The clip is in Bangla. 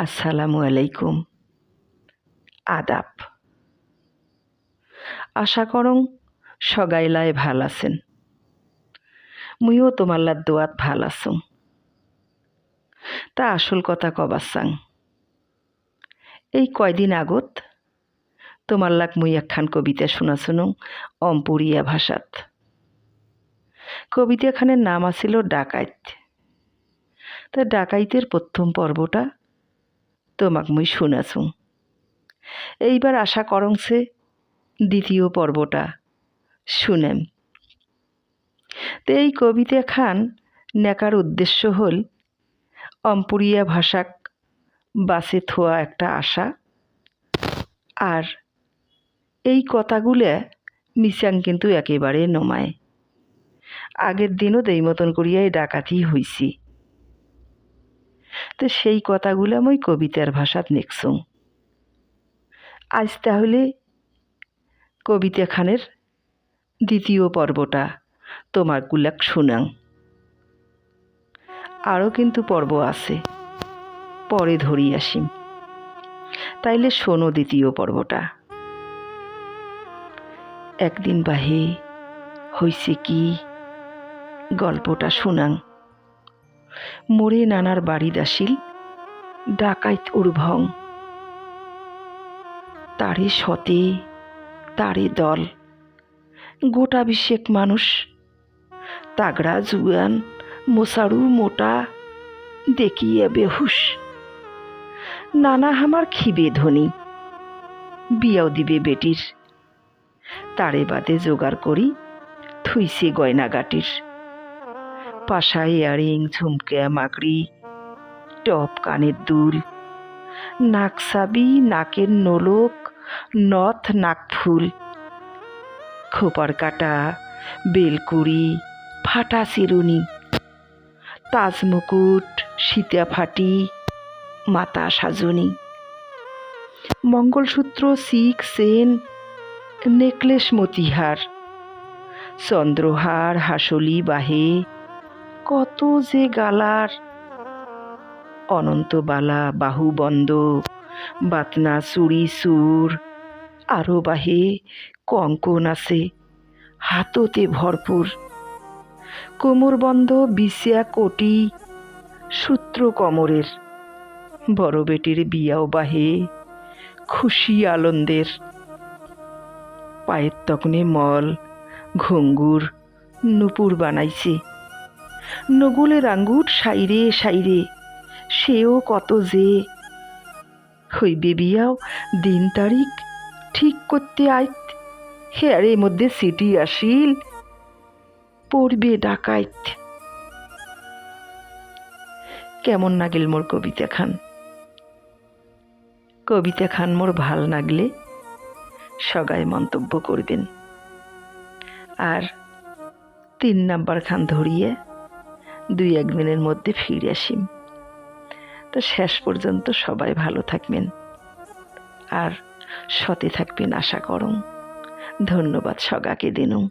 আসসালামু আলাইকুম। আদাব। আশা করং সগাইলায় ভাল আছেন। মুইও তোমাল্লার দোয়াত ভাল আছুং। তা আসল কথা কবার চাং। এই কয়দিন আগত তোমাল্লাক মুই একখান কবিতা শোনাশুনুং অম্পুরিয়া ভাষাত। কবিতাখানের নাম আছিল ডাকাইত। তা ডাকাইতের প্রথম পর্বটা তোমাক মুই শোনাছুং। এইবার আশা করংছে দ্বিতীয় পর্বটা শুনেম। তো এই কবিতাখান নেকার উদ্দেশ্য হল অম্পুরিয়া ভাষাক বাঁচে থোয়া একটা আশা। আর এই কথাগুলো মিশাং কিন্তু একেবারে নমায়। আগের দিনও এই মতন করিয়াই ডাকাতি হইছি। তো সেই কথাগুলো মই কবিতার ভাষাত লিখছুং। আজ তাহলে কবিতাখানের দ্বিতীয় পর্বটা তোমার গুলাক শুনাং। আরও কিন্তু পর্ব আছে, পরে ধরি আসিম। তাইলে শোনো দ্বিতীয় পর্বটা। একদিন বাহে হইছে কি, গল্পটা শুনাং। মোরে নানার বাড়ি দাসিল ডাকাইত উর্ভং। তারে সতে তারে দল, গোটা বিশেক মানুষ, তাগড়া জুয়ান মোসারু মোটা, দেখিয়ে বেহুশ। নানা হামার খিবে ধনী, বিয়াও দিবে বেটির। তারে বাদে জোগাড় করি থুইছে গয়নাগাটির। পাশা ইয়ারিং, ঝুমকে মাকড়ি, টপ কানের দুল, নাকসাবি নাকের নোলক, নথ নাকফুল, খোপার কাটা, বেলকুড়ি, ফাটা চিরুনি, তাজমুকুট, সীতা ফাটি, মাতা সাজনি, মঙ্গলসূত্র, শিক, চেন, নেকলেস, মতিহার, চন্দ্রহার, হাসলি বাহে, কত যে গালার। অনন্তবালা, বাহুবন্ধ, বাতনা, চুড়ি, চুর, আরও বাহে কঙ্কন আছে, হাততে ভরপুর। কোমরবন্ধ, বিছিয়া কোটি, সূত্র কমরের। বড় বেটির বিয়াও বাহে, খুশি আনন্দের। পায়ের তকনে মল, ঘুঙ্গুর, নুপুর বানাইছে। নগুলের আঙ্গুর সাইরে সাইরে, সেও কত যে। হইবে বিয়াও দিন তারিখ ঠিক করতে আইত, হেয়ারের মধ্যে সিটি আসিল, পড়বে ডাকাইত। কেমন নাগিল মোর কবিতা খান? কবিতা খান মোর ভাল লাগলে সগাই মন্তব্য করবেন। আর 3 নাম্বার খান ধরিয়ে 2-1 দিনের মধ্যে ফিরে আসিম। তো শেষ পর্যন্ত সবাই ভালো থাকবেন আর সতে থাকবেন আশা করুন। ধন্যবাদ সগাকে দিনুম।